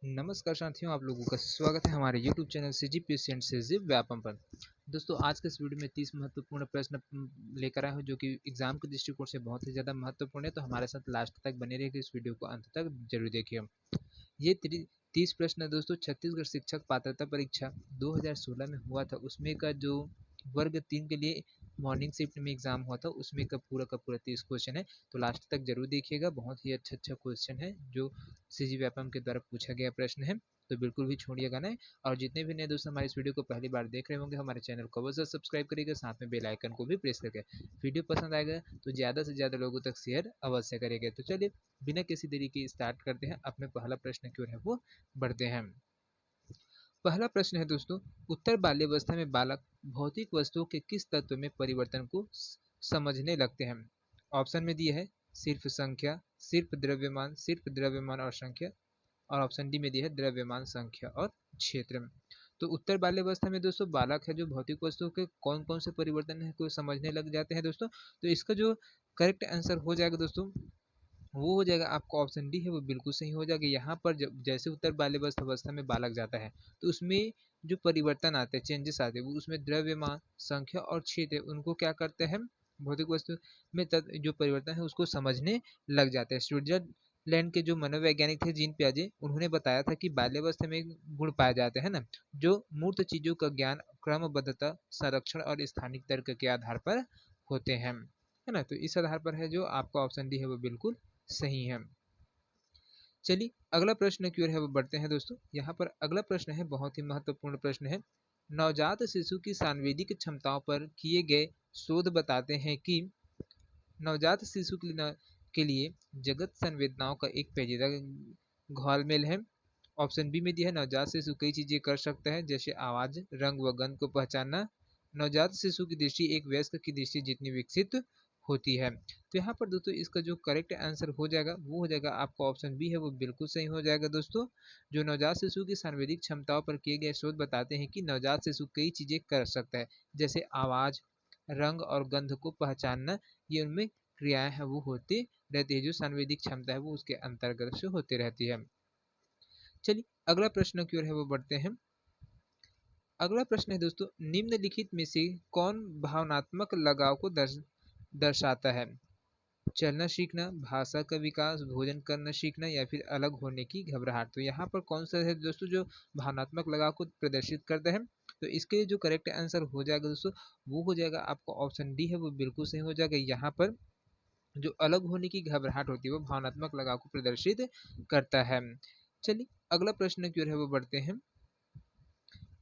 नमस्कार साथियों, आप लोगों का स्वागत है हमारे YouTube channel CGPSC and CG Vyapam पर। दोस्तों, आज के इस वीडियो में 30 महत्वपूर्ण प्रश्न लेकर आए हूँ जो कि एग्जाम के दृष्टिकोण से बहुत ही ज़्यादा महत्वपूर्ण है। तो हमारे साथ लास्ट तक बने रहिए, इस वीडियो को अंत तक जरूर देखिए। ये 30 प्रश्न है दोस्तों, छत्तीसगढ़ शिक्षक पात्रता परीक्षा 2016 में हुआ था, उसमें का जो वर्ग 3 के लिए मॉर्निंग शिफ्ट में एग्जाम हुआ था, उसमें का पूरा 30 क्वेश्चन है। तो लास्ट तक जरूर देखिएगा, बहुत ही अच्छा क्वेश्चन है जो सीजी व्यापम के द्वारा पूछा गया प्रश्न है। तो बिल्कुल भी छोड़िएगा नहीं। और जितने भी नए दोस्त हमारे इस वीडियो को पहली बार देख रहे होंगे, हमारे चैनल को अवश्य सब्सक्राइब करिएगा, साथ में बेल आइकन को भी प्रेस करके वीडियो पसंद आएगा तो ज़्यादा से ज़्यादा लोगों तक शेयर अवश्य करेंगे। तो चलिए बिना किसी देरी के स्टार्ट करते हैं, अपने पहला प्रश्न क्यों है वो बढ़ते हैं। पहला प्रश्न है दोस्तों, उत्तर बाल्यावस्था में बालक भौतिक वस्तुओं के किस तत्व में परिवर्तन को समझने लगते हैं। ऑप्शन में दिए है सिर्फ संख्या, सिर्फ द्रव्यमान और संख्या, और ऑप्शन डी में दिया है द्रव्यमान, संख्या और क्षेत्र। तो उत्तर बाल्यावस्था में दोस्तों बालक है जो भौतिक वस्तुओं के कौन कौन से परिवर्तन है को समझने लग जाते हैं दोस्तों। तो इसका जो करेक्ट आंसर हो जाएगा दोस्तों, वो हो जाएगा आपका ऑप्शन डी है वो बिल्कुल सही हो जाएगा। यहाँ पर जब जैसे उत्तर बाल्यावस्था अवस्था में बालक जाता है तो उसमें जो परिवर्तन आते हैं, चेंजेस आते हैं, वो उसमें द्रव्यमान, संख्या और क्षेत्र उनको क्या करते हैं, भौतिक वस्तु में जो परिवर्तन है उसको समझने लग जाते हैं। स्विट्जरलैंड के जो मनोवैज्ञानिक थे जीन पियाजे, उन्होंने बताया था कि बाल्यावस्था में गुण पाए जाते हैं ना, जो मूर्त चीजों का ज्ञान, क्रमबद्धता, संरक्षण और स्थानिक तर्क के आधार पर होते हैं, है ना। तो इस आधार पर है जो आपका ऑप्शन डी है वो बिल्कुल सही है। चलिए अगला प्रश्न की ओर है वो बढ़ते हैं दोस्तों। यहाँ पर अगला प्रश्न है, बहुत ही महत्वपूर्ण प्रश्न है। नवजात शिशु की सांवेदिक क्षमताओं पर किए गए शोध बताते हैं कि नवजात शिशु के लिए जगत संवेदनाओं का एक पेचीदा घोलमेल है। ऑप्शन बी में दिया है नवजात शिशु कई चीजें कर सकता है, जैसे आवाज, रंग व गंध को पहचानना। नवजात शिशु की दृष्टि एक वयस्क की दृष्टि जितनी विकसित होती है। तो यहाँ पर दोस्तों इसका जो करेक्ट आंसर हो जाएगा वो हो जाएगा आपका ऑप्शन बी है वो बिल्कुल सही हो जाएगा दोस्तों। जो नवजात शिशु की सांवेदिक क्षमताओं पर किए गए शोध बताते हैं कि नवजात शिशु कई चीजें कर सकता है, जैसे आवाज, रंग और गंध को पहचानना। ये उनमें क्रियाएं हैं वो होती रहती है, जो सांवेदिक क्षमता है वो उसके अंतर्गत से होती रहती है। चलिए अगला प्रश्न की ओर है वो बढ़ते हैं। अगला प्रश्न है दोस्तों, निम्नलिखित में से कौन भावनात्मक लगाव को दर्शाता है। चलना सीखना, भाषा का विकास, भोजन करना सीखना या फिर अलग होने की घबराहट। तो यहाँ पर कौन सा है दोस्तों जो भावनात्मक लगाव को प्रदर्शित करता है। तो इसके जो करेक्ट आंसर हो जाएगा दोस्तों, वो हो जाएगा आपका ऑप्शन डी है वो बिल्कुल सही हो जाएगा। यहाँ पर जो अलग होने की घबराहट होती है वो भावनात्मक लगाव को प्रदर्शित करता है। चलिए अगला प्रश्न की ओर है वो बढ़ते हैं।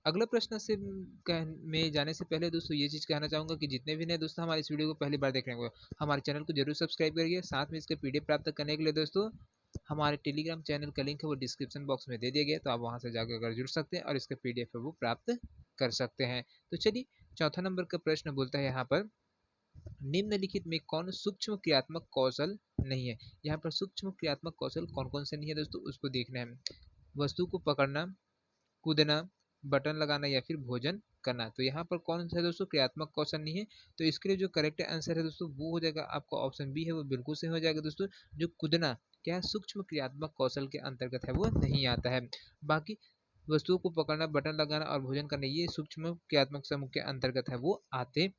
अगला प्रश्न से में जाने से पहले दोस्तों ये चीज़ कहना चाहूँगा कि जितने भी नए दोस्तों हमारे इस वीडियो को पहली बार देख रहे होंगे, हमारे चैनल को जरूर सब्सक्राइब करिए। साथ में इसके पीडीएफ प्राप्त करने के लिए दोस्तों हमारे टेलीग्राम चैनल का लिंक है वो डिस्क्रिप्शन बॉक्स में दे दिया गया, तो आप वहाँ से जाकर अगर जुड़ सकते हैं और इसका पीडीएफ है वो प्राप्त कर सकते हैं। तो चलिए चौथा नंबर का प्रश्न बोलता है यहाँ पर, निम्नलिखित में कौन सूक्ष्म क्रियात्मक कौशल नहीं है। यहाँ पर सूक्ष्म क्रियात्मक कौशल कौन कौन से नहीं है दोस्तों, उसको देखना है। वस्तु को पकड़ना, कूदना, बटन लगाना या फिर भोजन करना। तो यहाँ पर कौन सा है दोस्तों क्रियात्मक कौशल नहीं है। तो इसके लिए जो करेक्ट आंसर है दोस्तों वो हो जाएगा आपका ऑप्शन बी है वो बिल्कुल सही हो जाएगा दोस्तों। जो कूदना क्या है, सूक्ष्म क्रियात्मक कौशल के अंतर्गत है वो नहीं आता है। बाकी वस्तुओं को पकड़ना, बटन लगाना और भोजन करना ये सूक्ष्म क्रियात्मक समूह के अंतर्गत है वो आते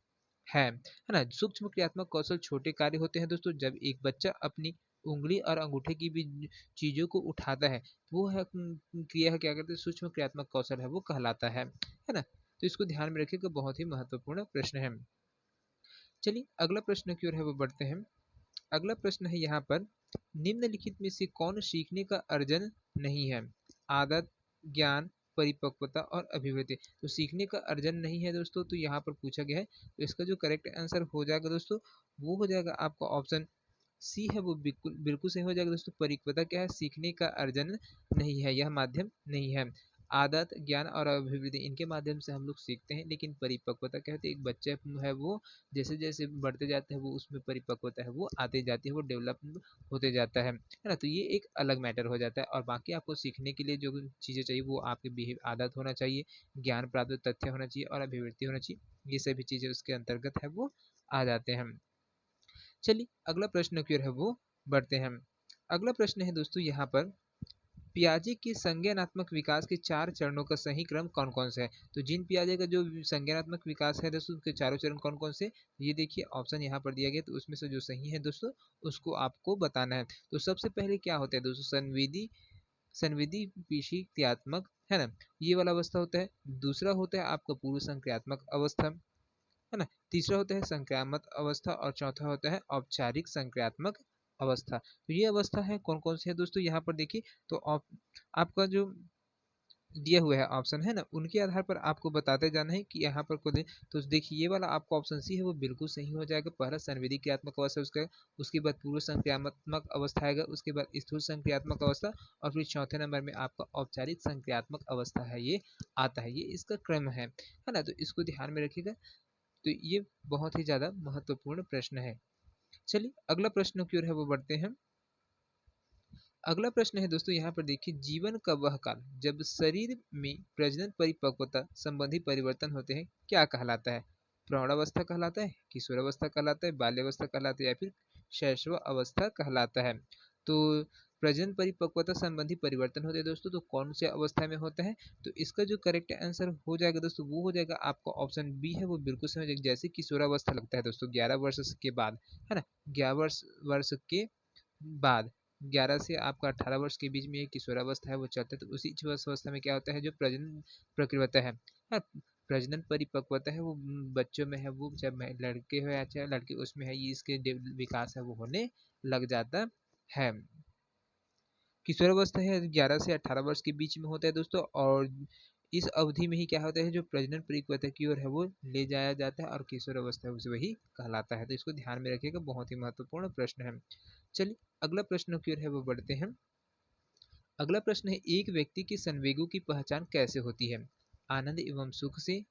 है ना। सूक्ष्म क्रियात्मक कौशल छोटे कार्य होते हैं दोस्तों, जब एक बच्चा अपनी उंगली और अंगूठे की भी चीजों को उठाता है, वो है क्रिया है क्या करते हैं, सूक्ष्म क्रियात्मक कौशल है वो कहलाता है ना। तो इसको ध्यान में रखिएगा, बहुत ही महत्वपूर्ण प्रश्न है। चलिए अगला प्रश्न की ओर है वो बढ़ते हैं। अगला प्रश्न है यहाँ पर, निम्नलिखित में से कौन सीखने का अर्जन नहीं है। आदत, ज्ञान, परिपक्वता और अभिवृद्धि। तो सीखने का अर्जन नहीं है दोस्तों, तो यहाँ पर पूछा गया है, तो इसका जो करेक्ट आंसर हो जाएगा दोस्तों वो हो जाएगा आपका ऑप्शन सी है वो बिल्कुल बिल्कुल सही हो जाएगा दोस्तों। परिपक्वता क्या है, सीखने का अर्जन नहीं है, यह माध्यम नहीं है। आदत, ज्ञान और अभिवृद्धि इनके माध्यम से हम लोग सीखते हैं, लेकिन परिपक्वता कहते हैं एक बच्चा है वो जैसे जैसे बढ़ते जाते हैं वो उसमें परिपक्वता है वो आते जाती है, वो डेवलप होते जाता है ना। तो ये एक अलग मैटर हो जाता है। और बाकी आपको सीखने के लिए जो चीज़ें चाहिए वो आपके बिहेव आदत होना चाहिए, ज्ञान प्राप्त तथ्य होना चाहिए और अभिवृद्धि होना चाहिए। ये सभी चीज़ें उसके अंतर्गत है वो आ जाते हैं। चलिए अगला प्रश्न की ओर है वो बढ़ते हैं। अगला प्रश्न है दोस्तों यहाँ पर, पियाजे के संज्ञानात्मक विकास के 4 चरणों का सही क्रम कौन-कौन सा है? तो जीन पियाजे का जो संज्ञानात्मक विकास है दोस्तों, उसके चारों चरण कौन-कौन से? ये देखिए ऑप्शन यहाँ पर दिया गया, तो उसमें से जो सही है दोस्तों, उसको आपको बताना है। तो सबसे पहले क्या होता है दोस्तों, संविदी पेशीक्रियात्मक, है ना? ये वाला अवस्था होता है। दूसरा होता है आपका पूर्व संक्रियात्मक अवस्था, है ना? तीसरा होता है संक्रामक अवस्था और चौथा होता है औपचारिक संक्रियात्मक अवस्था। तो ये अवस्था है कौन-कौन सी है दोस्तों, यहाँ पर देखिए। तो आपका जो दिया हुआ है ऑप्शन है ना, उनके आधार पर आपको बताते जाना है कि यहाँ पर खुद। तो देखिए ये वाला आपका ऑप्शन सी है वो बिल्कुल सही हो जाएगा। पहला संवेदीक्रियात्मक अवस्था उसका, उसके बाद पूर्व संक्रियात्मक अवस्था आएगा, उसके बाद स्थूल संक्रियात्मक अवस्था, और फिर चौथे नंबर में आपका औपचारिक संक्रियात्मक अवस्था है, ये आता है। ये इसका क्रम है ना? तो इसको ध्यान में रखिएगा। तो ये बहुत ही ज़्यादा महत्वपूर्ण प्रश्न है। चलिए अगला प्रश्न की ओर है वो बढ़ते हैं। अगला प्रश्न है दोस्तों, यहाँ पर देखिए, जीवन का वह काल जब शरीर में प्रजनन परिपक्वता संबंधी परिवर्तन होते हैं क्या कहलाता है? प्रौढ़ावस्था कहलाता है, किशोरावस्था कहलाता है, बाल्यावस्था कहलाता है, या फिर शैशव अवस्था कहलाता है? तो प्रजनन परिपक्वता संबंधी परिवर्तन होते हैं दोस्तों, तो कौन से अवस्था में होता है? तो इसका जो करेक्ट आंसर हो जाएगा दोस्तों, वो हो जाएगा आपका ऑप्शन बी है, वो बिल्कुल सही हो जाएगा। जैसे किशोरावस्था लगता है दोस्तों 11 वर्ष के बाद, है ना? 11 वर्ष के बाद, 11 से आपका 18 वर्ष के बीच में एक किशोरावस्था है वो चलता है। तो उसी अवस्था में क्या होता है, जो प्रजनन प्रक्रिया है, हाँ, प्रजनन परिपक्वता है, वो बच्चों में है, वो जब लड़के हो या चाहे लड़की, उसमें है ये इसके विकास है वो होने लग जाता है। किशोरावस्था है 11 से 18 वर्ष के बीच में होता है दोस्तों, और इस अवधि में ही क्या होता है, जो प्रजनन परिपक्वता की ओर है वो ले जाया जाता है, और किशोरावस्था उसे वही कहलाता है। तो इसको ध्यान में रखिएगा, बहुत ही महत्वपूर्ण प्रश्न है। चलिए अगला प्रश्न की ओर है वो बढ़ते हैं। अगला प्रश्न है, एक व्यक्ति के संवेगों की पहचान कैसे होती है? आनंद एवं सुख से,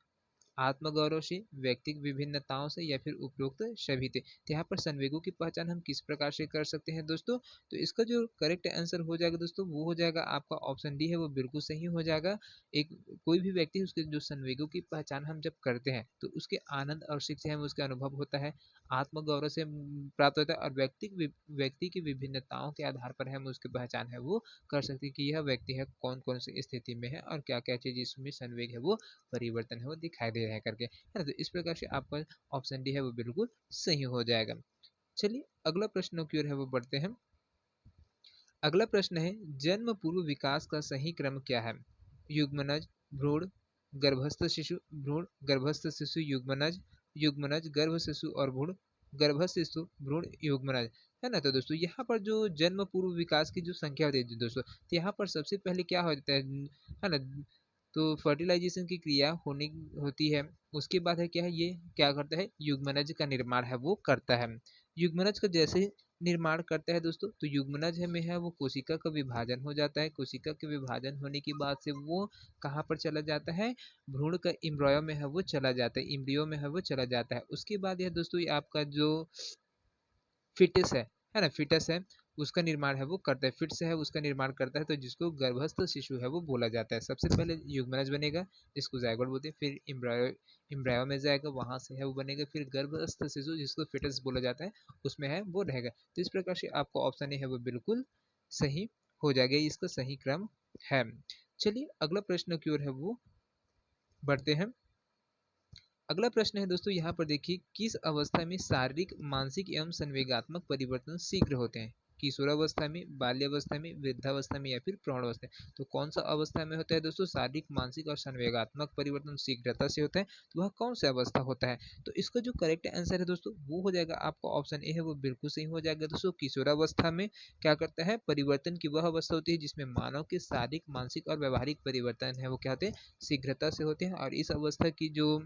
आत्मगौरव से, व्यक्तिगत विभिन्नताओं से, या फिर उपरोक्त सभी से? तो यहाँ पर संवेगों की पहचान हम किस प्रकार से कर सकते हैं दोस्तों? तो इसका जो करेक्ट आंसर हो जाएगा दोस्तों, वो हो जाएगा आपका ऑप्शन डी है, वो बिल्कुल सही हो जाएगा। एक कोई भी व्यक्ति, उसके जो संवेगों की पहचान हम जब करते हैं, तो उसके आनंद और सुख से हमें उसका अनुभव होता है, आत्मगौरव से प्राप्त होता है, और व्यक्ति की विभिन्नताओं के आधार पर हम उसकी पहचान है वो कर सकते हैं कि यह व्यक्ति है कौन कौन सी स्थिति में है, और क्या क्या चीज़ इसमें संवेग है वो परिवर्तन है वो दिखाई दे रहा है करके, है ना? तो इस प्रकार से आपका ऑप्शन डी है वो बिल्कुल सही हो जाएगा। चलिए अगला प्रश्नों की ओर है वो बढ़ते हैं। अगला प्रश्न है, जन्म पूर्व विकास का सही क्रम क्या है? युग्मनज, भ्रूण, गर्भस्थ शिशु, भ्रूण, गर्भस्थ शिशु, युग्मनज, युग्मनज, गर्भ शिशु और भ्रूण, गर्भस्थ शिशु, भ्रूण, युग्मनज, है ना? तो दोस्तों यहाँ पर जो जन्म पूर्व विकास की जो संख्या होती है दोस्तों, तो यहाँ पर सबसे पहले क्या होता है ना? तो फर्टिलाइजेशन की क्रिया होने होती है, उसके बाद है क्या है, ये क्या करता है, युग्मनज का निर्माण है वो करता है। युग्मनज का जैसे निर्माण करता है दोस्तों, तो युग्मनज में है वो कोशिका का विभाजन हो जाता है। कोशिका के विभाजन होने के बाद से वो कहाँ पर चला जाता है, भ्रूण का इम्ब्रियो में है वो चला जाता है, इम्ब्रियो में है वो चला जाता है। उसके बाद यह दोस्तों ये आपका जो फिटस है ना, फिटस है, उसका निर्माण है वो करता है, फिट्स है उसका निर्माण करता है, तो जिसको गर्भस्थ शिशु है वो बोला जाता है। सबसे पहले युग्मनज बनेगा, जिसको जायगोट बोलते हैं, फिर इम्ब्रायो में जाएगा, वहां से है वो बनेगा, फिर गर्भस्थ शिशु जिसको फिटस बोला जाता है, उसमें है वो रहेगा। तो इस प्रकार से आपको ऑप्शन ए है वो बिल्कुल सही हो जाएगा, इसका सही क्रम है। चलिए अगला प्रश्न की ओर है वो बढ़ते हैं। अगला प्रश्न है दोस्तों, यहाँ पर देखिए, किस अवस्था में शारीरिक, मानसिक एवं संवेगात्मक परिवर्तन शीघ्र होते हैं? किशोरावस्था में, बाल्यावस्था में, वृद्धावस्था में, या फिर प्रौढ़ावस्था में? तो कौन सा अवस्था में होता है दोस्तों शारीरिक, मानसिक और संवेगात्मक परिवर्तन शीघ्रता से होता है? तो वह कौन सा अवस्था होता है? तो इसका जो करेक्ट आंसर है दोस्तों, वो हो जाएगा आपका ऑप्शन ए है, वो बिल्कुल सही हो जाएगा दोस्तों। किशोरावस्था में क्या करता है, परिवर्तन की वह अवस्था होती है जिसमें मानव के शारीरिक, मानसिक और व्यवहारिक परिवर्तन है वो क्या होते हैं, शीघ्रता से होते हैं। और इस अवस्था की जो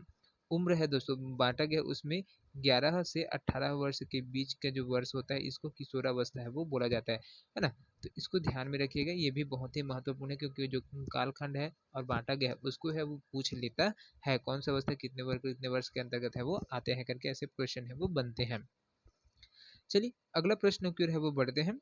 उम्र है दोस्तों बांटा गया, उसमें 11 से 18 वर्ष के बीच का जो वर्ष होता है, इसको किशोरावस्था है वो बोला जाता है ना? तो इसको ध्यान में रखिएगा, ये भी बहुत ही महत्वपूर्ण है, क्योंकि जो कालखंड है और बांटा गया है उसको है वो पूछ लेता है, कौन सा अवस्था कितने वर्ष के अंतर्गत है वो आते हैं करके, ऐसे क्वेश्चन है वो बनते हैं। चलिए अगला प्रश्न की ओर है वो बढ़ते हैं।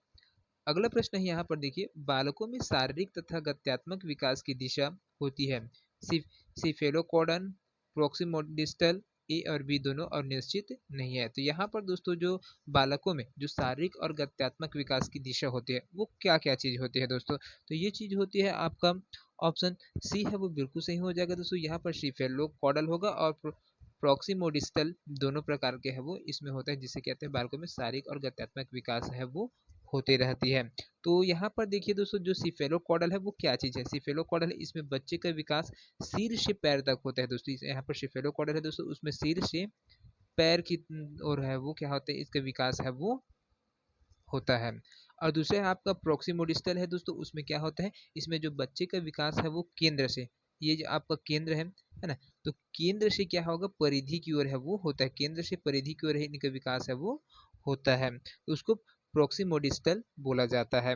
अगला प्रश्न है यहाँ पर देखिए, बालकों में शारीरिक तथा गत्यात्मक विकास की दिशा होती है सिफेलोकोडन, प्रोक्सिमोडिस्टल, ए और बी दोनों और निश्चित नहीं है। तो यहाँ पर दोस्तों जो बालकों में जो शारीरिक और गत्यात्मक विकास की दिशा होती है वो क्या क्या चीज होती है दोस्तों? तो ये चीज होती है आपका ऑप्शन सी है वो बिल्कुल सही हो जाएगा दोस्तों। यहाँ पर सिफेलोकॉडल होगा और प्रॉक्सिमोडिस्टल दोनों प्रकार के है वो इसमें होता है, जिसे कहते हैं बालकों में शारीरिक और गत्यात्मक विकास है वो होते रहती है। तो यहाँ पर देखिए दोस्तों जो सिफेलोकॉडल है वो क्या चीज है? सिफेलोकॉडल इसमें बच्चे का विकास सिर से पैर तक होता है दोस्तों। यहाँ पर सिफेलोकॉडल है दोस्तों, उसमें सिर से पैर की और है वो क्या होता है, इसका विकास है वो होता है। और दूसरा आपका प्रोक्सिमोडिस्टल है दोस्तों, उसमें क्या होता है, इसमें जो बच्चे का विकास है वो केंद्र से, ये जो आपका केंद्र है ना, तो केंद्र से क्या होगा, परिधि की ओर है वो होता है, केंद्र से परिधि की ओर इनका विकास है वो होता है, तो उसको प्रोक्सिमोडिस्टल बोला जाता है।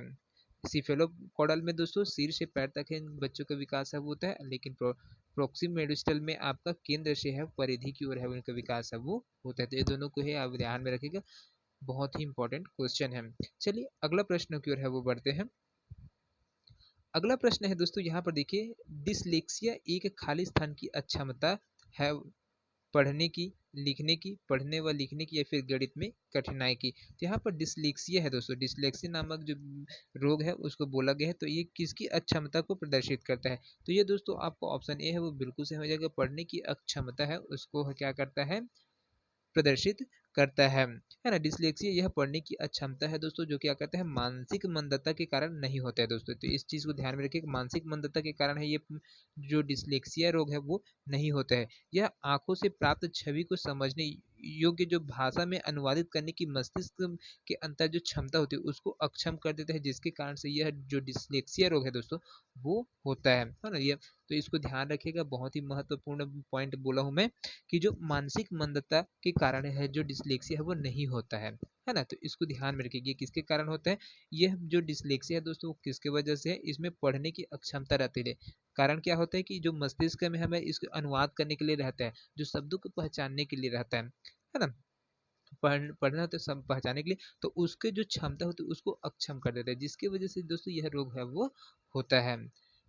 सिफेलोकॉडल में दोस्तों सिर से पैर तक है बच्चों का विकास है वो होता है, लेकिन प्रोक्सिमोडिस्टल में आपका केंद्र से है परिधि की ओर है उनका विकास है वो होता है। तो ये दोनों को है आप ध्यान में रखिएगा, बहुत ही इंपॉर्टेंट क्वेश्चन है। चलिए अगला प्रश्न की ओर है वो बढ़ते हैं। अगला प्रश्न है दोस्तों, यहाँ पर देखिए, डिसलेक्सिया एक खाली स्थान की अक्षमता है पढ़ने की, लिखने की, पढ़ने व लिखने की या फिर गणित में कठिनाई की। तो यहाँ पर डिसलेक्सिया है दोस्तों, डिसलेक्सिया नामक जो रोग है उसको बोला गया है, तो ये किसकी अक्षमता को प्रदर्शित करता है? तो ये दोस्तों आपको ऑप्शन ए है वो बिल्कुल सही हो जाएगा, पढ़ने की अक्षमता है उसको क्या करता है, प्रदर्शित करता है ना। डिसलेक्सिया यह पढ़ने की अक्षमता है दोस्तों जो क्या करता है, मानसिक मंदता के कारण नहीं होता है दोस्तों। तो इस चीज को ध्यान में रखिए, मानसिक मंदता के कारण है ये जो डिसलेक्सिया रोग है वो नहीं होता है। यह आंखों से प्राप्त छवि को समझने योग्य जो भाषा में अनुवादित करने की मस्तिष्क के अंतर जो क्षमता होती है उसको अक्षम कर देता है, जिसके कारण से यह जो डिसलेक्सिया रोग है दोस्तों वो होता है ना। ये तो इसको ध्यान रखिएगा, बहुत ही महत्वपूर्ण पॉइंट बोला हूं मैं कि जो मानसिक मंदता के कारण है जो डिसलेक्सिया है वो नहीं होता है ना। तो इसको ध्यान में रखिए, किसके कारण होता है, यह जो डिसलेक्सिया है दोस्तों वो किसके वजह से है, इसमें पढ़ने की अक्षमता रहती है। कारण क्या होता है कि जो मस्तिष्क में हमें इसको अनुवाद करने के लिए रहता है, जो शब्दों को पहचानने के लिए रहता है ना, पढ़ना होता है सब पहचानने के लिए, तो उसके जो क्षमता होती है उसको अक्षम कर देता है, जिसकी वजह से दोस्तों यह रोग है वो होता है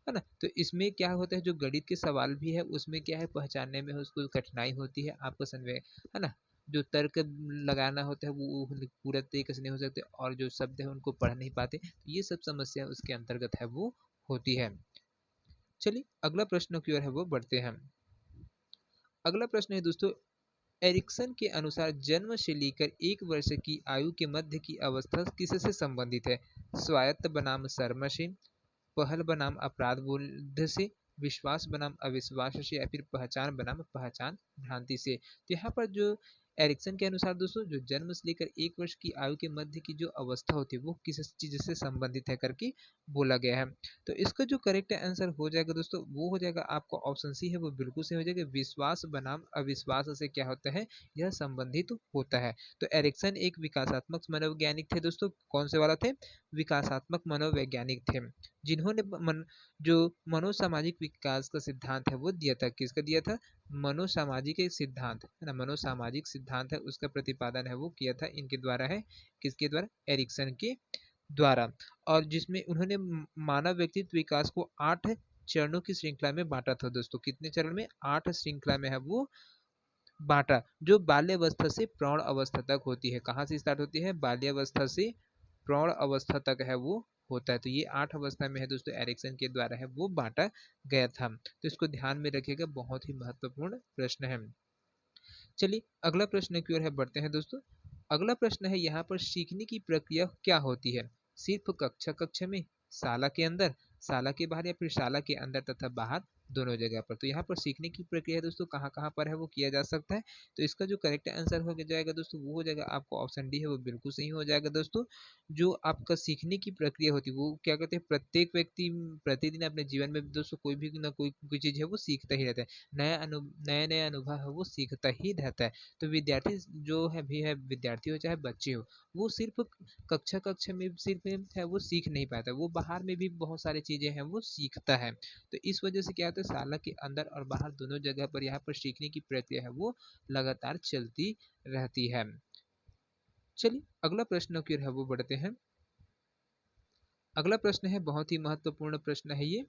ना। तो इसमें क्या होता है, जो गणित के सवाल भी है उसमें क्या है, पहचानने में उसको कठिनाई होती है, आपका संवेग है ना, जो तर्क लगाना होता है वो पूरा तरीके से नहीं हो सकते, और जो शब्द है उनको पढ़ नहीं पाते, तो ये सब समस्या उसके अंतर्गत है वो होती है। चलिए अगला प्रश्न की ओर है वो बढ़ते हैं। अगला प्रश्न है दोस्तों, एरिक्सन के अनुसार जन्म से लेकर 1 वर्ष की आयु के मध्य की अवस्था किससे संबंधित है? स्वायत्त बनाम सर्म से, पहल बनाम अपराध बोध से, विश्वास बनाम अविश्वास से, या फिर पहचान बनाम पहचान भ्रांति से। तो यहाँ पर जो एरिक्सन के अनुसार दोस्तों जो जन्म से लेकर 1 वर्ष की आयु के मध्य की जो अवस्था होती है वो किस चीज से संबंधित है करके बोला गया है। तो इसका जो करेक्ट आंसर हो जाएगा दोस्तों वो हो जाएगा आपको ऑप्शन सी है वो बिल्कुल से हो जाएगा, विश्वास बनाम अविश्वास से क्या होता है, यह संबंधित होता है। तो एरिक्सन एक विकासात्मक मनोवैज्ञानिक थे दोस्तों, कौन से वाला थे, विकासात्मक मनोवैज्ञानिक थे, जिन्होंने जो मनोसामाजिक विकास का सिद्धांत है वो दिया था, किसका दिया था, मनोसामाजिक एक सिद्धांत है ना, मनोसामाजिक सिद्धांत है उसका प्रतिपादन है वो किया था इनके द्वारा है, किसके द्वारा, एरिक्सन के द्वारा। और जिसमें उन्होंने मानव व्यक्तित्व विकास को 8 चरणों की श्रृंखला में बांटा था दोस्तों, कितने चरण में, 8 श्रृंखला में है वो बांटा, जो बाल्यावस्था से प्रौढ़ अवस्था तक होती है। कहाँ से स्टार्ट होती है, बाल्यावस्था से प्रौढ़ अवस्था तक है वो होता है। तो ये 8 अवस्था में है दोस्तों, एरिक्सन के द्वारा है वो बांटा गया था। तो इसको ध्यान में रखिएगा, बहुत ही महत्वपूर्ण प्रश्न है। चलिए अगला प्रश्न की ओर है बढ़ते हैं दोस्तों। अगला प्रश्न है यहाँ पर, सीखने की प्रक्रिया क्या होती है, सिर्फ कक्षा कक्षा में, शाला के अंदर, शाला के बाहर, या फिर शाला के अंदर तथा बाहर दोनों जगह पर। तो यहाँ पर सीखने की प्रक्रिया दोस्तों कहाँ कहाँ पर है वो किया जा सकता है। तो इसका जो करेक्ट आंसर हो जाएगा दोस्तों वो हो जाएगा आपको ऑप्शन डी है वो बिल्कुल सही हो जाएगा दोस्तों। जो आपका सीखने की प्रक्रिया होती है वो क्या करते हैं, प्रत्येक व्यक्ति प्रतिदिन अपने जीवन में दोस्तों कोई भी ना कोई चीज है वो सीखता ही रहता है, नया नया अनुभव है वो सीखता ही रहता है। तो विद्यार्थी जो है भी है, विद्यार्थी हो चाहे बच्चे हो, वो सिर्फ कक्षा कक्षा में सिर्फ है वो सीख नहीं पाता, वो बाहर में भी बहुत सारी चीजें हैं वो सीखता है। तो इस वजह से क्या होता है, शाला के अंदर और बाहर दोनों जगह पर यहाँ पर सीखने की प्रक्रिया है वो लगातार चलती रहती है। चलिए अगला प्रश्न की ओर है वो बढ़ते हैं। अगला प्रश्न है बहुत ही महत्वपूर्ण प्रश्न है ये,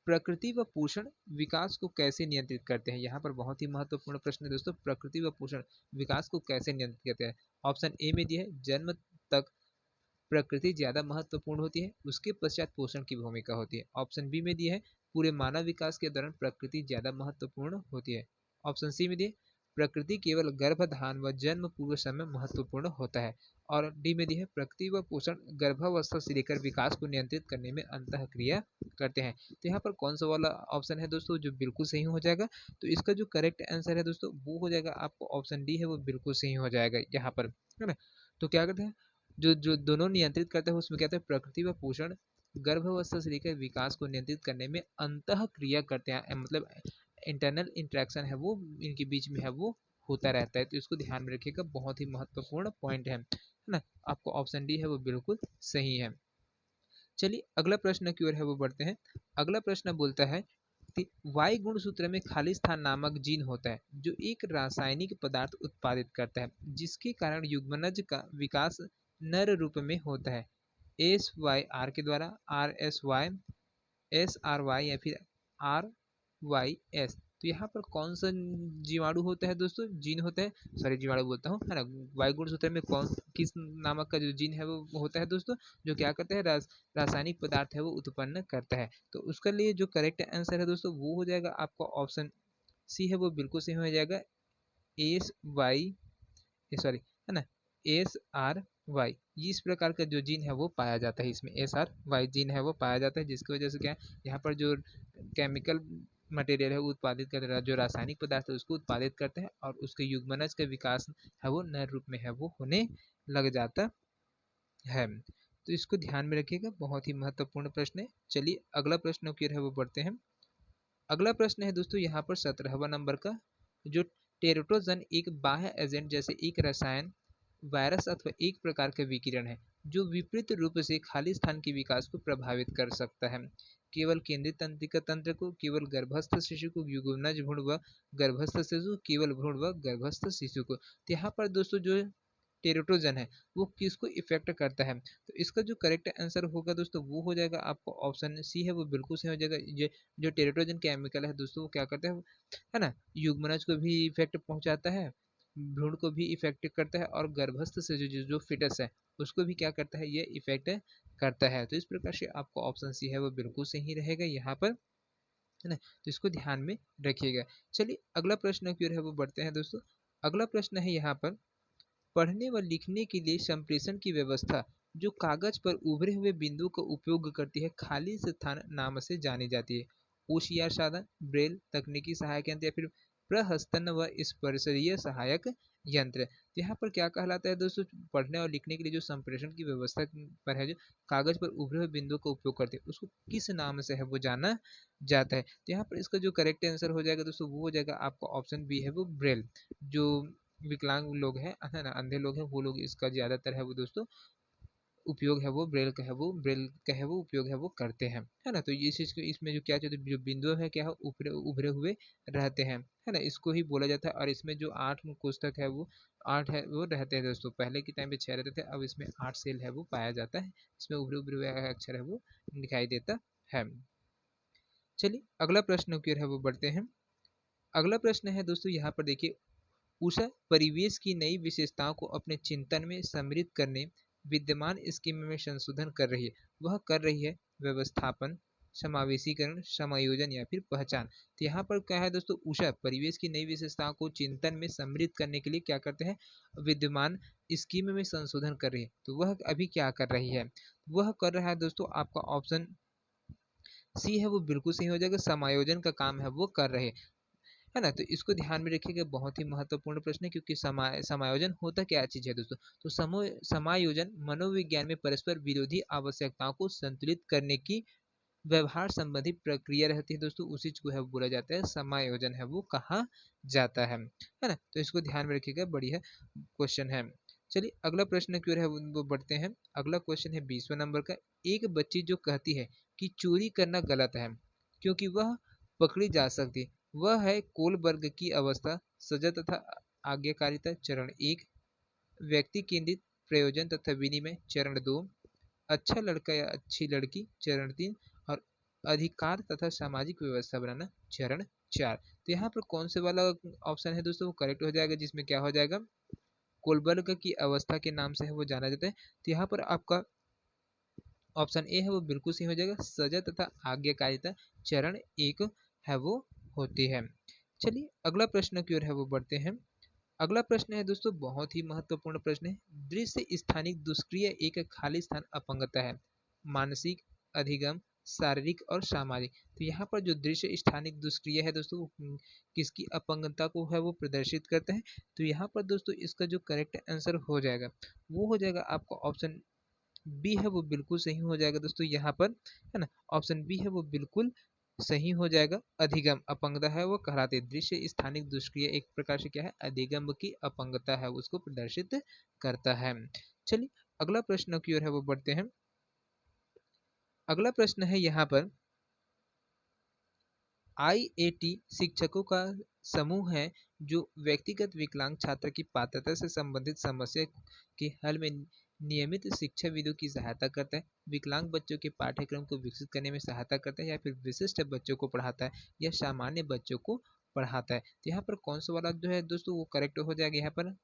प्रकृति व पोषण विकास को कैसे नियंत्रित करते हैं? यहाँ पर बहुत ही महत्वपूर्ण प्रश्न है दोस्तों, प्रकृति व पोषण विकास को कैसे नियंत्रित करते हैं? ऑप्शन ए में दिया है जन्म तक प्रकृति ज्यादा महत्वपूर्ण होती है, उसके पश्चात पोषण की भूमिका होती है। ऑप्शन बी में दिया है पूरे मानव विकास के दौरान प्रकृति ज्यादा महत्वपूर्ण होती है। ऑप्शन सी में दिया प्रकृति केवल गर्भधान व जन्म पूर्व समय महत्वपूर्ण होता है। और डी में दिया है प्रकृति व पोषण गर्भावस्था से लेकर विकास को नियंत्रित करने में अंतः क्रिया करते हैं। तो यहाँ पर कौन सा वाला ऑप्शन है दोस्तों जो बिल्कुल सही हो जाएगा? तो इसका जो करेक्ट आंसर है दोस्तों वो हो जाएगा आपको ऑप्शन डी है वो बिल्कुल सही हो जाएगा यहाँ पर, है ना। तो क्या कहते हैं जो जो दोनों नियंत्रित करते हैं उसमें कहते हैं प्रकृति व पोषण गर्भावस्था से लेकर विकास को नियंत्रित करने में अंतः क्रिया करते हैं, मतलब इंटरनल इंटरेक्शन है वो इनके बीच में है वो होता रहता है। तो इसको ध्यान में रखिएगा, बहुत ही महत्वपूर्ण पॉइंट है ना। आपको ऑप्शन डी है वो बिल्कुल सही है। चलिए अगला प्रश्न की ओर है वो बढ़ते हैं। अगला प्रश्न बोलता है कि वाई गुणसूत्र में खाली स्थान नामक जीन होता है जो एक रासायनिक पदार्थ उत्पादित करता है जिसके कारण युग्मनज का विकास नर रूप में होता है। एस वाई आर के द्वारा, R S Y, S R Y या फिर आर वाई एस। तो यहाँ पर कौन सा जीवाणु होता है दोस्तों? जीन होता है, सॉरी जीवाणु बोलता हूँ, है ना। वाई गुणसूत्र में कौन किस नामक का जो जीन है वो होता है दोस्तों जो क्या करता है रासायनिक पदार्थ है वो उत्पन्न करता है। तो उसके लिए जो करेक्ट आंसर है दोस्तों वो हो जाएगा आपका ऑप्शन सी है वो बिल्कुल सही हो जाएगा। एस वाई, सॉरी, है ना, एस आर वाई। इस प्रकार का जो जीन है वो पाया जाता है, इसमें एस आर वाई जीन है वो पाया जाता है, जिसकी वजह से क्या है यहाँ पर जो केमिकल मटेरियल है वो उत्पादित करते हैं, जो रासायनिक पदार्थ है उसको उत्पादित करते हैं और उसके युग्मनज का विकास है वो नर रूप में है वो होने लग जाता है। तो इसको ध्यान में रखिएगा, बहुत ही महत्वपूर्ण प्रश्न है। चलिए अगला प्रश्न की ओर है वो बढ़ते हैं। अगला प्रश्न है दोस्तों यहाँ पर 17वां नंबर का, जो टेरोटोजन एक बाह्य एजेंट जैसे एक रसायन, वायरस अथवा एक प्रकार का विकिरण है जो विपरीत रूप से खाली स्थान के विकास को प्रभावित कर सकता है। केवल केंद्रित तंत्रिका तंत्र को, केवल गर्भस्थ शिशु को, युग्मनज भ्रूण व गर्भस्थ शिशु, केवल भ्रूण व गर्भस्थ शिशु को। तो यहाँ पर दोस्तों जो टेरोटोजन है वो किसको इफेक्ट करता है? तो इसका जो करेक्ट आंसर होगा दोस्तों वो हो जाएगा आपको ऑप्शन सी है वो बिल्कुल सही हो जाएगा। ये जो टेरोटोजन केमिकल है दोस्तों वो क्या करता है ना, युग्मनज को भी इफेक्ट पहुंचाता है, भ्रूण को भी इफेक्ट करता है और गर्भस्थ से जो फिटस है उसको भी क्या करता है, ये इफेक्ट करता है। तो इस प्रकार से आपको ऑप्शन सी है वो बिल्कुल सही रहेगा यहाँ पर, है ना। तो इसको ध्यान में रखिएगा। चलिए अगला प्रश्न की ओर है वो बढ़ते हैं दोस्तों। अगला प्रश्न है यहाँ पर, पढ़ने व लिखने के लिए संप्रेषण की व्यवस्था जो कागज पर उभरे हुए बिंदु का उपयोग करती है खाली स्थान नाम से जानी जाती है। होशियार साधन, ब्रेल, तकनीकी सहायक यंत्र या फिर प्रहस्तन व स्पर्शीय सहायक यंत्र। तो यहाँ पर क्या कहलाता है दोस्तों? पढ़ने और लिखने के लिए जो संप्रेषण की व्यवस्था पर है, जो कागज पर उभरे हुए बिंदु का उपयोग करते हैं उसको किस नाम से है वो जाना जाता है? तो यहाँ पर इसका जो करेक्ट आंसर हो जाएगा दोस्तों वो हो जाएगा आपका ऑप्शन बी है वो ब्रेल। जो विकलांग लोग हैं, है ना, अंधे लोग हैं, वो लोग इसका ज्यादातर है वो दोस्तों उपयोग है वो ब्रेल का है वो उपयोग है वो करते हैं, है ना। तो ये चीज इसमें जो क्या जो बिंदु है क्या है उभरे उभरे हुए रहते हैं, है ना, इसको ही बोला जाता है। और इसमें जो 8 कोष्ठक है वो 8 है वो रहते हैं दोस्तों। पहले के टाइम पे 6 रहते थे, अब इसमें 8 सेल है वो पाया जाता है, इसमें उभरे उभरे हुए अक्षर है वो दिखाई देता है। चलिए अगला प्रश्न की ओर है वो बढ़ते हैं। अगला प्रश्न है दोस्तों यहाँ पर देखिए, उषा परिवेश की नई विशेषताओं को अपने चिंतन में सम्मिलित करने विद्यमान स्कीम में संशोधन कर रही है। वह कर रही है व्यवस्थापन, समावेशीकरण, समायोजन या फिर पहचान। तो यहाँ पर क्या है दोस्तों, उषा परिवेश की नई विशेषताओं को चिंतन में सम्मिलित करने के लिए क्या करते हैं, विद्यमान स्कीम में संशोधन कर रही है। तो वह अभी क्या कर रही है? वह कर रहा है दोस्तों आपका ऑप्शन सी है वो बिल्कुल सही हो जाएगा, समायोजन का काम है वो कर रहे, है ना। तो इसको ध्यान में रखिएगा, बहुत ही महत्वपूर्ण प्रश्न है, क्योंकि समायोजन होता क्या चीज है दोस्तों? तो समायोजन मनोविज्ञान में परस्पर विरोधी आवश्यकताओं को संतुलित करने की व्यवहार संबंधी प्रक्रिया रहती है दोस्तों, उसी को है बोला जाता है समायोजन है वो कहा जाता है ना। तो इसको ध्यान में रखिएगा, बढ़िया क्वेश्चन है। चलिए अगला प्रश्न की ओर है वो बढ़ते हैं। अगला क्वेश्चन है 20वें नंबर का। एक बच्ची जो कहती है कि चोरी करना गलत है क्योंकि वह पकड़ी जा सकती, वह है कोलबर्ग की अवस्था, सजा तथा आज्ञाकारिता चरण 1, व्यक्ति केंद्रित प्रयोजन तथा विनिमय चरण 2, अच्छा लड़का या अच्छी लड़की चरण 3 और अधिकार तथा सामाजिक व्यवस्था बनाना, चरण 4। तो यहाँ पर कौन से वाला ऑप्शन है दोस्तों वो करेक्ट हो जाएगा, जिसमें क्या हो जाएगा, कोलबर्ग की अवस्था के नाम से है वो जाना जाता है। तो यहाँ पर आपका ऑप्शन ए है वो बिल्कुल सही हो जाएगा, सजा तथा आज्ञाकारिता चरण 1 है वो होती है। चलिए अगला प्रश्न की ओर है वो बढ़ते हैं। अगला प्रश्न है दोस्तों बहुत ही महत्वपूर्ण प्रश्न है। दृश्य स्थानिक दुष्क्रिय एक खाली स्थान अपंगता है, मानसिक, अधिगम, शारीरिक और सामाजिक। तो यहाँ पर जो दृश्य स्थानिक दुष्क्रिय है दोस्तों वो किसकी अपंगता को है वो प्रदर्शित करता है। तो यहाँ पर दोस्तों इसका जो करेक्ट आंसर हो जाएगा वो हो जाएगा आपका ऑप्शन बी है वो बिल्कुल सही हो जाएगा दोस्तों यहाँ पर, है ना। ऑप्शन बी है वो बिल्कुल सही हो जाएगा। अधिगम अपंगता है वो कहलाती है। दृश्य स्थानिक दुष्क्रिय एक प्रकार से क्या है, अधिगम की अपंगता है उसको प्रदर्शित करता है। चलिए अगला प्रश्न की ओर है वो बढ़ते हैं। अगला प्रश्न है यहाँ पर, IAT शिक्षकों का समूह है जो व्यक्तिगत विकलांग छात्र की पात्रता से संबंधित समस्या के हल में नियमित शिक्षा विदों की सहायता करता है, विकलांग बच्चों के पाठ्यक्रम को विकसित करने में सहायता करता है, या फिर विशिष्ट बच्चों को पढ़ाता है या सामान्य बच्चों को पढ़ाता है। तो यहाँ पर कौन सा वाला जो है दोस्तों वो करेक्ट हो जाएगा। यहाँ पर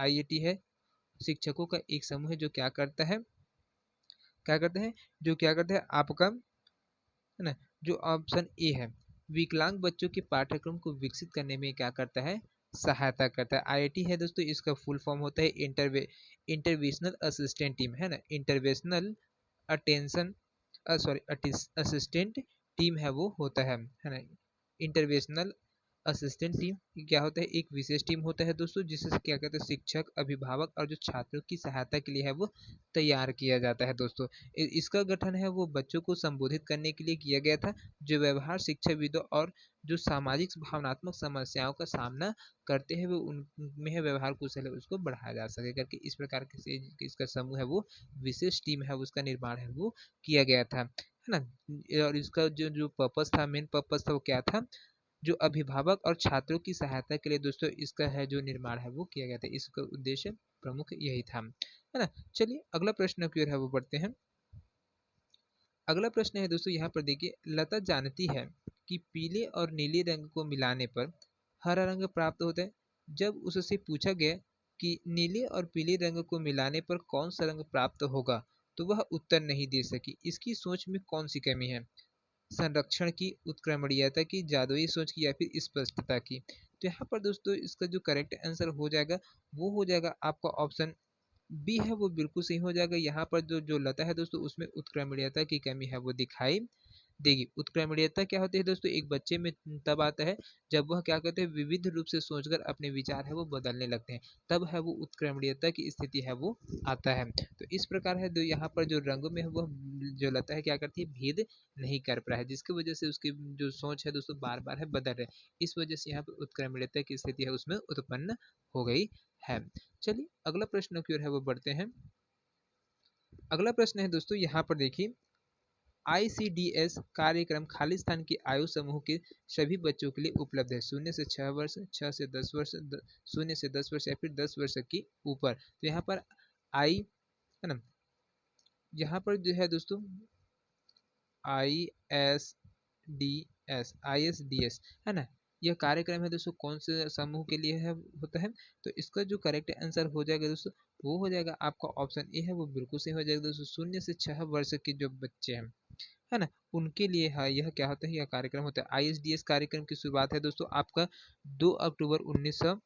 IAT है शिक्षकों का एक समूह है जो क्या करता है, जो क्या करता है आपका, है ना, जो ऑप्शन ए है विकलांग बच्चों के पाठ्यक्रम को विकसित करने में क्या करता है, सहायता करता है। IAT है दोस्तों इसका फुल फॉर्म होता है इंटरवेंशनल असिस्टेंट टीम, है ना, इंटरवेंशनल अटेंशन असिस्टेंट टीम है वो होता है ना। इंटरवेंशनल असिस्टेंट टीम क्या होता है, एक विशेष टीम होता है दोस्तों जिससे क्या कहते हैं शिक्षक, अभिभावक और जो छात्रों की सहायता के लिए है वो तैयार किया जाता है दोस्तों। इसका गठन है वो बच्चों को संबोधित करने के लिए किया गया था, जो व्यवहार शिक्षाविदों और जो सामाजिक भावनात्मक समस्याओं का सामना करते हैं वो उनमें है व्यवहार कौशल है उसको बढ़ाया जा सके करके, इस प्रकार के इसका समूह है वो विशेष टीम है उसका निर्माण है वो किया गया था, है ना। और इसका जो जो पर्पस था, मेन पर्पस था वो क्या था, जो अभिभावक और छात्रों की सहायता के लिए दोस्तों इसका है जो निर्माण है वो किया गया था। इसका उद्देश्य प्रमुख यही था, है ना। चलिए अगला प्रश्न की ओर है वो बढ़ते हैं। अगला प्रश्न है दोस्तों यहाँ पर देखिए, लता जानती है कि पीले और नीले रंग को मिलाने पर हरा रंग प्राप्त होता है। जब उससे पूछा गया कि नीले और पीले रंग को मिलाने पर कौन सा रंग प्राप्त होगा तो वह उत्तर नहीं दे सकी। इसकी सोच में कौन सी कमी है, संरक्षण की, उत्क्रमणीयता की, जादुई सोच की, या फिर स्पष्टता की। तो यहाँ पर दोस्तों इसका जो करेक्ट आंसर हो जाएगा वो हो जाएगा आपका ऑप्शन बी है वो बिल्कुल सही हो जाएगा। यहाँ पर जो जो लता है दोस्तों उसमें उत्क्रमणीयता की कमी है वो दिखाई देगी। उत्क्रमणीयता क्या होती है दोस्तों, एक बच्चे में तब आता है जब वह क्या कहते हैं विविध रूप से सोचकर अपने विचार है वो बदलने लगते हैं, तब है वो उत्क्रमणीयता की स्थिति है वो आता है। तो इस प्रकार है यहाँ पर जो रंगों में है वह जो लता है क्या करती है भेद नहीं कर पा रहा है, जिसकी वजह से उसकी जो सोच है दोस्तों बार बार है बदल रहे, इस वजह से यहाँ पर उत्क्रमणीयता की स्थिति है उसमें उत्पन्न हो गई है। चलिए अगला प्रश्न की ओर है वो बढ़ते हैं। अगला प्रश्न है दोस्तों यहाँ पर देखिए, ICDS कार्यक्रम खाली स्थान की आयु समूह के सभी बच्चों के लिए उपलब्ध है, 0 से 6 वर्ष, 6 से 10 वर्ष, 0 से 10 वर्ष या फिर 10 वर्ष की ऊपर। तो यहाँ पर आई, है ना, यहाँ पर जो है दोस्तों ISDS है ना, यह कार्यक्रम है दोस्तों कौन से समूह के लिए है होता है। तो इसका जो करेक्ट आंसर हो जाएगा दोस्तों वो हो जाएगा आपका ऑप्शन ए है वो बिल्कुल सही हो जाएगा दोस्तों। 0 से 6 वर्ष के जो बच्चे हैं, है ना, उनके लिए है यह क्या होता है, यह कार्यक्रम होता है। ISDS कार्यक्रम की शुरुआत है दोस्तों आपका 2 अक्टूबर 1900,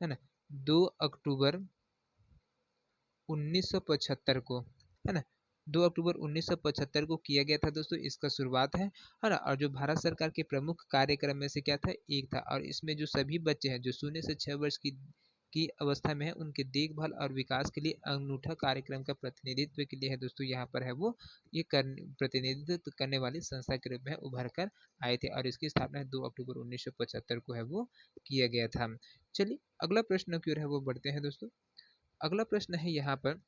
है ना, 2 अक्टूबर 1975 को, है ना, 2 अक्टूबर 1975 को किया गया था दोस्तों इसका शुरुआत है ना। और जो भारत सरकार के प्रमुख कार्यक्रम में से क्या था, एक था, और इसमें जो सभी बच्चे हैं जो 0 से 6 वर्ष की अवस्था में है उनके देखभाल और विकास के लिए अनूठा कार्यक्रम का प्रतिनिधित्व के लिए है दोस्तों यहाँ पर है वो ये प्रतिनिधित्व करने वाली संस्था के रूप में उभर कर आए थे, और इसकी स्थापना 2 अक्टूबर 1975 को है वो किया गया था। चलिए अगला प्रश्न की ओर है वो बढ़ते हैं दोस्तों। अगला प्रश्न है यहाँ पर,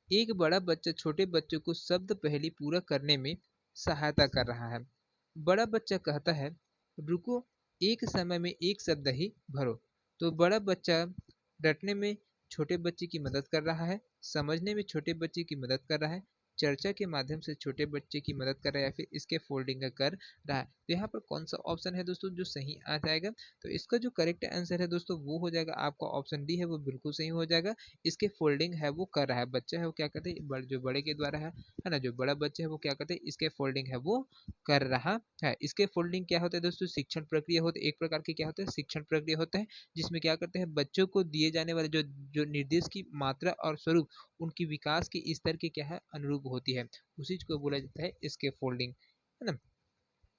एक बड़ा बच्चा छोटे बच्चों को शब्द पहेली पूरा करने में सहायता कर रहा है। बड़ा बच्चा कहता है रुको, एक समय में एक शब्द ही भरो। तो बड़ा बच्चा रटने में छोटे बच्चे की मदद कर रहा है, समझने में छोटे बच्चे की मदद कर रहा है, चर्चा के माध्यम से छोटे बच्चे की मदद कर रहा है या फिर इसके फोल्डिंग कर रहा है। तो यहाँ पर कौन सा ऑप्शन है दोस्तों जो सही आ जाएगा? तो इसका जो करेक्ट आंसर है दोस्तों वो हो जाएगा आपका ऑप्शन डी है वो बिल्कुल सही हो जाएगा। इसके फोल्डिंग है वो कर रहा है, बच्चा है वो क्या करते हैं, जो बड़े के द्वारा है ना, जो बड़ा बच्चा है वो क्या करते हैं, इसके फोल्डिंग है वो कर रहा है। इसके फोल्डिंग क्या होता है दोस्तों, शिक्षण प्रक्रिया होती है, एक प्रकार की क्या होता है, शिक्षण प्रक्रिया होता है, जिसमें क्या करते हैं बच्चों को दिए जाने वाले जो जो निर्देश की मात्रा और स्वरूप उनकी विकास के स्तर के क्या है अनुरूप होती है, उसी को बोला जाता है इसके फोल्डिंग, है ना।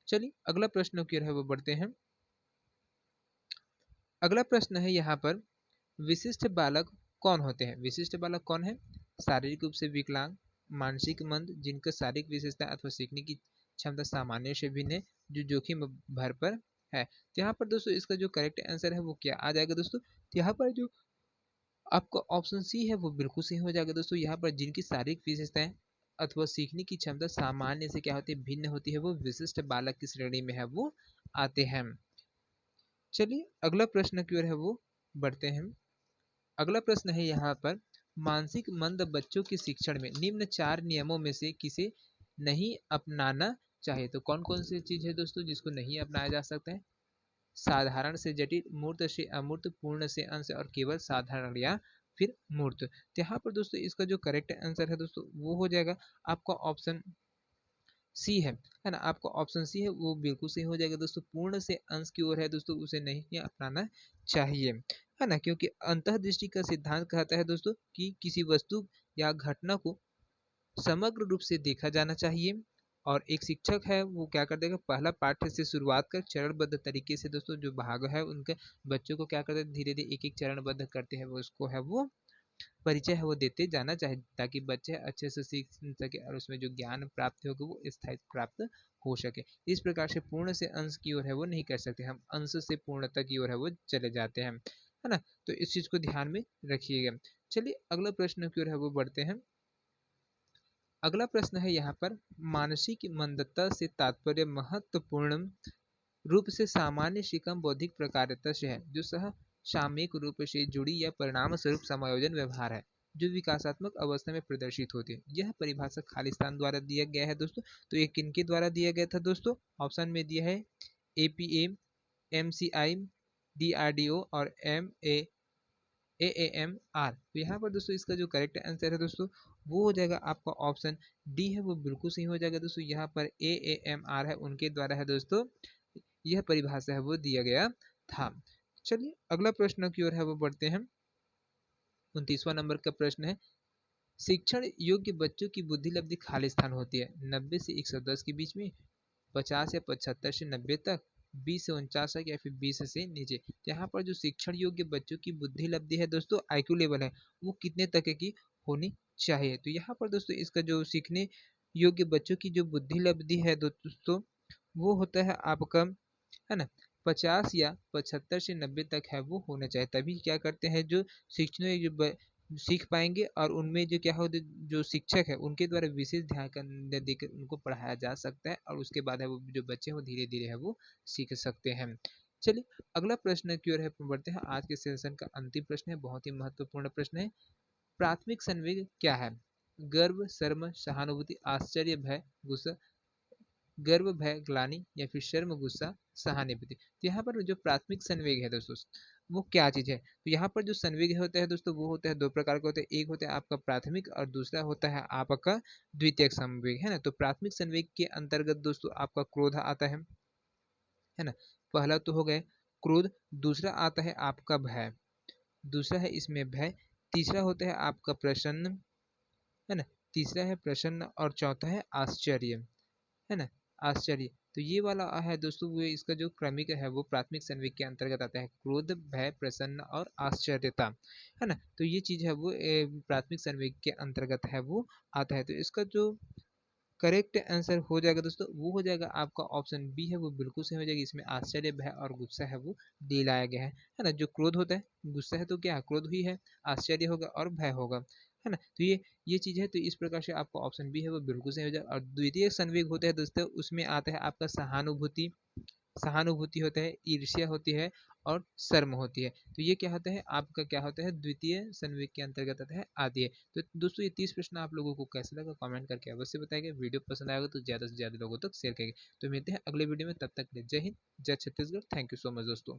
चलिए अगला प्रश्न की ओर है वो बढ़ते हैं। अगला प्रश्न है यहाँ पर, विशिष्ट बालक कौन होते हैं? विशिष्ट बालक कौन है? शारीरिक रूप से विकलांग, मानसिक मंद, जिनका शारीरिक विशेषता अथवा सीखने की क्षमता सामान्य से भिन्न है, जो जोखिम भर पर है। तो यहाँ पर दोस्तों इसका जो करेक्ट आंसर है वो क्या आ जाएगा दोस्तों, तो यहाँ पर जो आपका ऑप्शन सी है वो बिल्कुल सही हो जाएगा दोस्तों। यहाँ पर जिनकी शारीरिक विशेषताएं अथवा सीखने की क्षमता सामान्य से क्या होती है, भिन्न होती है, वो विशिष्ट बालक की श्रेणी में है वो आते हैं। चलिए अगला प्रश्न की ओर है वो बढ़ते हैं। अगला प्रश्न है यहाँ पर, मानसिक मंद बच्चों के शिक्षण में निम्न 4 नियमों में से किसे नहीं अपनाना चाहिए? तो कौन कौन सी चीज है दोस्तों जिसको नहीं अपनाया जा सकता है? साधारण से जटिल, मूर्त से अमूर्त, पूर्ण से अंश और केवल साधारण या फिर मूर्त। तो यहाँ पर दोस्तों इसका जो करेक्ट आंसर है दोस्तों वो हो जाएगा आपका ऑप्शन सी है ना, आपका ऑप्शन सी है वो बिल्कुल सही हो जाएगा दोस्तों। पूर्ण से अंश की ओर है दोस्तों, उसे नहीं अपनाना चाहिए, है ना, क्योंकि अंतर्दृष्टि का सिद्धांत कहता है दोस्तों कि किसी वस्तु या घटना को समग्र रूप से देखा जाना चाहिए। और एक शिक्षक है वो क्या कर देगा, पहला पाठ्य से शुरुआत कर चरणबद्ध तरीके से दोस्तों जो भाग है उनके बच्चों को क्या करते हैं, धीरे धीरे एक एक चरणबद्ध करते हैं वो उसको है वो परिचय है वो देते जाना चाहिए, ताकि बच्चे अच्छे से सीख सके और उसमें जो ज्ञान प्राप्त होगा वो स्थायी प्राप्त हो सके। इस प्रकार से पूर्ण से अंश की ओर है वो नहीं कर सकते, हम अंश से पूर्णता की ओर है वो चले जाते हैं, है ना। तो इस चीज को ध्यान में रखिएगा। चलिए अगला प्रश्न की ओर है वो बढ़ते हैं। अगला प्रश्न है यहाँ पर, मानसिक मंदता से तात्पर्य महत्वपूर्ण रूप से सामान्य शिकम बौद्धिक प्रकारता से है, जो सह सामयिक रूप से जुड़ी या परिणाम स्वरूप समायोजन व्यवहार है, जो विकासात्मक अवस्था में प्रदर्शित होती है। यह परिभाषा खालिस्तान द्वारा दिया गया है दोस्तों। तो ये किनके द्वारा दिया गया था दोस्तों? ऑप्शन में दिया है APA, MCI, DRDO और AAMR। तो यहाँ पर दोस्तों इसका जो करेक्ट आंसर है दोस्तों वो हो जाएगा आपका ऑप्शन डी है वो बिल्कुल सही हो जाएगा दोस्तों। यहाँ पर AAMR है उनके द्वारा है दोस्तों यह परिभाषा है वो दिया गया था। चलिए अगला प्रश्न की ओर है वो बढ़ते हैं। 29वां नंबर का प्रश्न है, शिक्षण योग्य बच्चों की बुद्धि लब्धि खालिस्तान होती है 90 से 110 के बीच में, 50 या 75 से 90 तक, 20 से 49 तक या फिर 20 से नीचे। यहाँ पर जो शिक्षण योग्य बच्चों की बुद्धि लब्धि है दोस्तों, IQ लेवल है वो कितने तक की होनी चाहिए? तो यहाँ पर दोस्तों इसका जो सीखने योग्य बच्चों की जो बुद्धि लब्धि है दोस्तों वो होता है आपका, है ना, 50 या 75 से 90 तक है वो होना चाहिए, तभी क्या करते हैं जो शिक्षण जो सीख पाएंगे और उनमें जो क्या हो जो शिक्षक है उनके द्वारा विशेष ध्यान देकर उनको पढ़ाया जा सकता है और उसके बाद है वो जो बच्चे हैं वो धीरे धीरे है वो सीख सकते हैं। चलिए अगला प्रश्न की ओर है बढ़ते हैं। आज के सेशन का अंतिम प्रश्न है, बहुत ही महत्वपूर्ण प्रश्न है, प्राथमिक संवेग क्या है? गर्व, शर्म, सहानुभूति, आश्चर्य, भय, गुस्सा, गर्व, भय, ग्लानि या फिर शर्म, गुस्सा, सहानुभूति। तो यहाँ पर जो प्राथमिक संवेग है दोस्तों वो क्या चीज है? तो यहाँ पर जो संवेग होता है दोस्तों वो होता है दो प्रकार के होते हैं, एक होता है आपका प्राथमिक और दूसरा होता है आपका द्वितीयक संवेग, है ना। तो प्राथमिक संवेग के अंतर्गत दोस्तों आपका क्रोध आता है ना, पहला तो हो गए क्रोध, दूसरा आता है आपका भय, दूसरा है इसमें भय, तीसरा होता है आपका प्रसन्न, है ना, तीसरा है प्रसन्न और चौथा है आश्चर्य, है ना, आश्चर्य। तो ये वाला है दोस्तों वो इसका जो क्रमिक है वो प्राथमिक संवेग के अंतर्गत आता है, क्रोध, भय, प्रसन्न और आश्चर्यता, है ना। तो ये चीज है वो प्राथमिक संवेग के अंतर्गत है वो आता है। तो इसका जो करेक्ट आंसर हो जाएगा दोस्तों वो हो जाएगा आपका ऑप्शन बी है वो बिल्कुल सही हो जाएगा। इसमें आश्चर्य, भय और गुस्सा है वो दिलाया गया है ना। जो क्रोध होता है, गुस्सा है तो क्या है, क्रोध ही है, आश्चर्य होगा और भय होगा, है ना। तो ये चीज है, तो इस प्रकार से आपका ऑप्शन बी है वो बिल्कुल सही हो जाएगा। और द्वितीय संवेग होता है दोस्तों उसमें आता है आपका सहानुभूति, सहानुभूति होता है, ईर्ष्या होती है और शर्म होती है। तो ये क्या होता है, आपका क्या होता है, द्वितीय संवेग के अंतर्गत आता है आदि है। तो दोस्तों ये 30 प्रश्न आप लोगों को कैसा लगा कमेंट करके अवश्य बताइएगा। वीडियो पसंद आएगा तो ज़्यादा से ज़्यादा लोगों तक शेयर करिए। तो मिलते हैं अगले वीडियो में, तब तक जय हिंद, जय Chhattisgarh. Thank you so much दोस्तों।